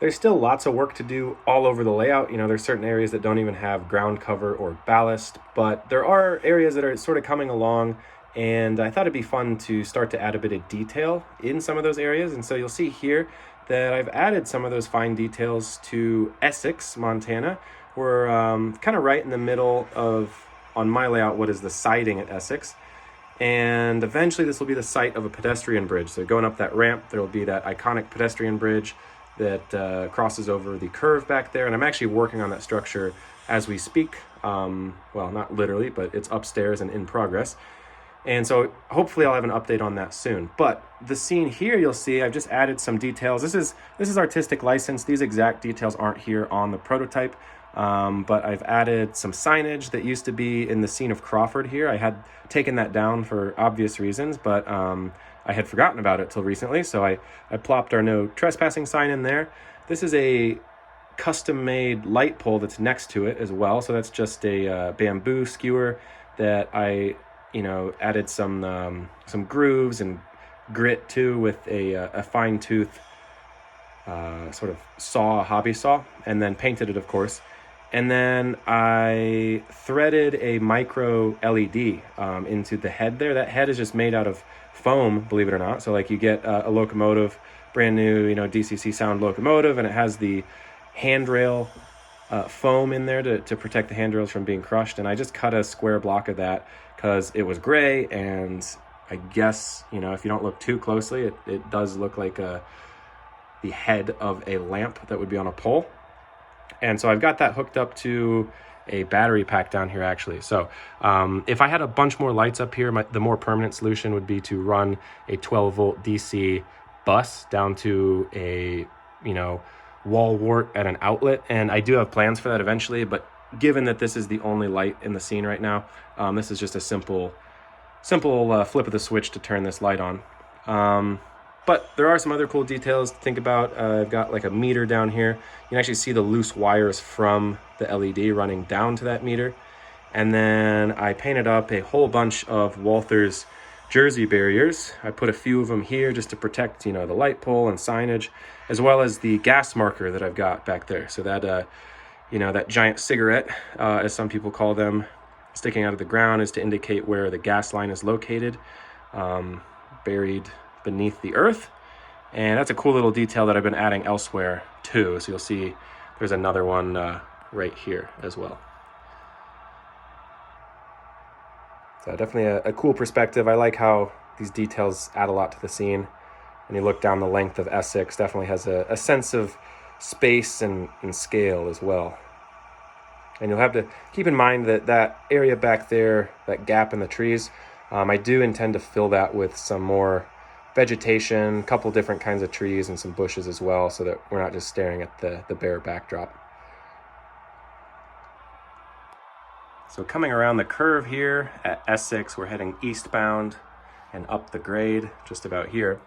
there's still lots of work to do all over the layout. You know, there's certain areas that don't even have ground cover or ballast, but there are areas that are sort of coming along, and I thought it'd be fun to start to add a bit of detail in some of those areas. And so you'll see here that I've added some of those fine details to Essex, Montana. We're kind of right in the middle of, on my layout, what is the siding at Essex. And eventually this will be the site of a pedestrian bridge. So going up that ramp, there will be that iconic pedestrian bridge that crosses over the curve back there. And I'm actually working on that structure as we speak. Well, not literally, but it's upstairs and in progress. And so hopefully I'll have an update on that soon. But the scene here, you'll see I've just added some details. This is artistic license. These exact details aren't here on the prototype. But I've added some signage that used to be in the scene of Crawford here. I had taken that down for obvious reasons, but I had forgotten about it till recently. So I plopped our no trespassing sign in there. This is a custom-made light pole that's next to it as well. So that's just a bamboo skewer that I, added some grooves and grit to with a fine tooth sort of saw, a hobby saw, and then painted it, of course. And then I threaded a micro LED into the head there. That head is just made out of foam, believe it or not. So like you get a locomotive, brand new, DCC sound locomotive, and it has the handrail foam in there to protect the handrails from being crushed. And I just cut a square block of that because it was gray, and I guess, if you don't look too closely, it does look like the head of a lamp that would be on a pole. And so I've got that hooked up to a battery pack down here, actually. So if I had a bunch more lights up here, the more permanent solution would be to run a 12-volt DC bus down to a, wall wart at an outlet. And I do have plans for that eventually, but given that this is the only light in the scene right now, this is just a simple flip of the switch to turn this light on. But there are some other cool details to think about. I've got like a meter down here. You can actually see the loose wires from the LED running down to that meter. And then I painted up a whole bunch of Walther's Jersey barriers. I put a few of them here just to protect, the light pole and signage, as well as the gas marker that I've got back there. So that, that giant cigarette, as some people call them, sticking out of the ground is to indicate where the gas line is located, buried beneath the earth. And that's a cool little detail that I've been adding elsewhere too. So you'll see there's another one right here as well. So definitely a cool perspective. I like how these details add a lot to the scene. And you look down the length of Essex, definitely has a sense of space and scale as well. And you'll have to keep in mind that area back there, that gap in the trees, I do intend to fill that with some more vegetation, a couple different kinds of trees and some bushes as well, so that we're not just staring at the bare backdrop. So coming around the curve here at Essex, we're heading eastbound and up the grade just about here.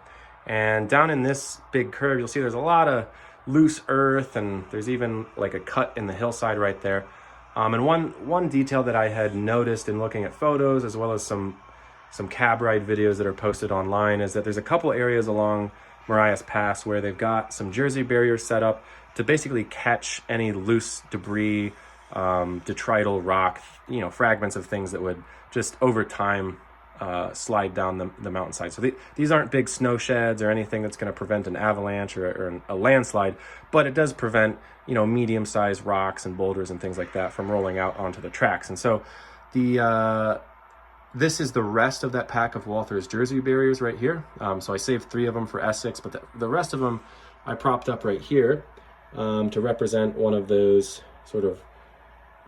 And down in this big curve, you'll see there's a lot of loose earth, and there's even like a cut in the hillside right there. And one detail that I had noticed in looking at photos, as well as some cab ride videos that are posted online, is that there's a couple areas along Marias Pass where they've got some Jersey barriers set up to basically catch any loose debris, detrital rock, fragments of things that would just over time slide down the mountainside. So these aren't big snow sheds or anything that's going to prevent an avalanche or a landslide, but it does prevent, medium-sized rocks and boulders and things like that from rolling out onto the tracks. And so this is the rest of that pack of Walther's Jersey barriers right here. So I saved 3 of them for Essex, but the rest of them I propped up right here to represent one of those sort of,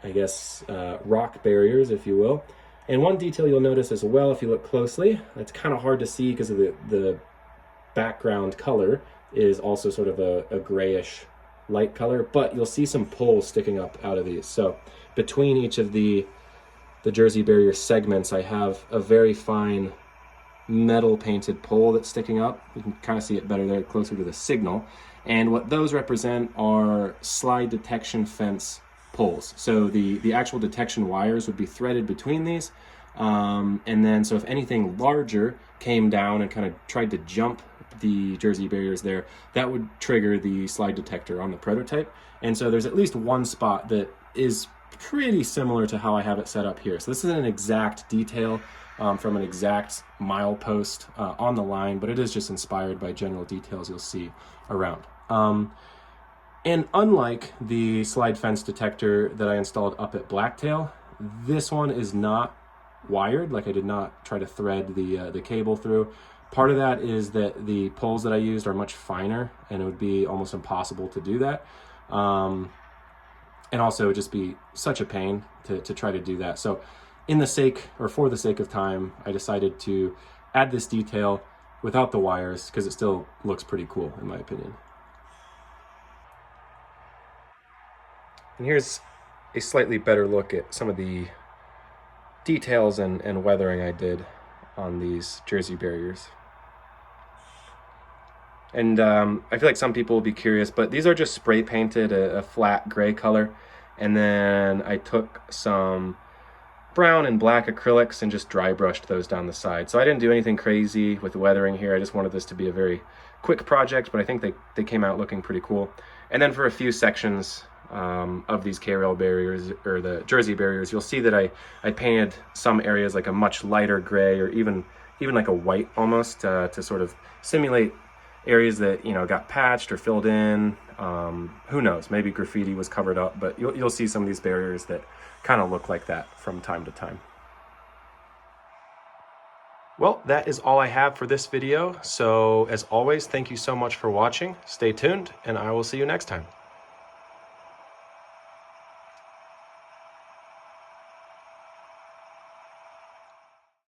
I guess, rock barriers, if you will. And one detail you'll notice as well, if you look closely, it's kind of hard to see because of the background color is also sort of a grayish light color, but you'll see some poles sticking up out of these. So between each of the Jersey barrier segments, I have a very fine metal painted pole that's sticking up. You can kind of see it better there, closer to the signal. And what those represent are slide detection fence poles. So the actual detection wires would be threaded between these. And then, so if anything larger came down and kind of tried to jump the jersey barriers there, that would trigger the slide detector on the prototype. And so there's at least one spot that is pretty similar to how I have it set up here. So this isn't an exact detail from an exact milepost on the line, but it is just inspired by general details you'll see around. And unlike the slide fence detector that I installed up at Blacktail, this one is not wired. Like, I did not try to thread the cable through. Part of that is that the poles that I used are much finer, and it would be almost impossible to do that. And also it would just be such a pain to try to do that. So for the sake of time, I decided to add this detail without the wires, because it still looks pretty cool in my opinion. And here's a slightly better look at some of the details and weathering I did on these jersey barriers. And I feel like some people will be curious, but these are just spray painted a flat gray color. And then I took some brown and black acrylics and just dry brushed those down the side. So I didn't do anything crazy with the weathering here. I just wanted this to be a very quick project, but I think they came out looking pretty cool. And then for a few sections of these K-rail barriers, or the jersey barriers, you'll see that I painted some areas like a much lighter gray, or even like a white almost, to sort of simulate areas that, you know, got patched or filled in. Who knows, maybe graffiti was covered up, but you'll see some of these barriers that kind of look like that from time to time. Well, that is all I have for this video. So as always, thank you so much for watching. Stay tuned, and I will see you next time.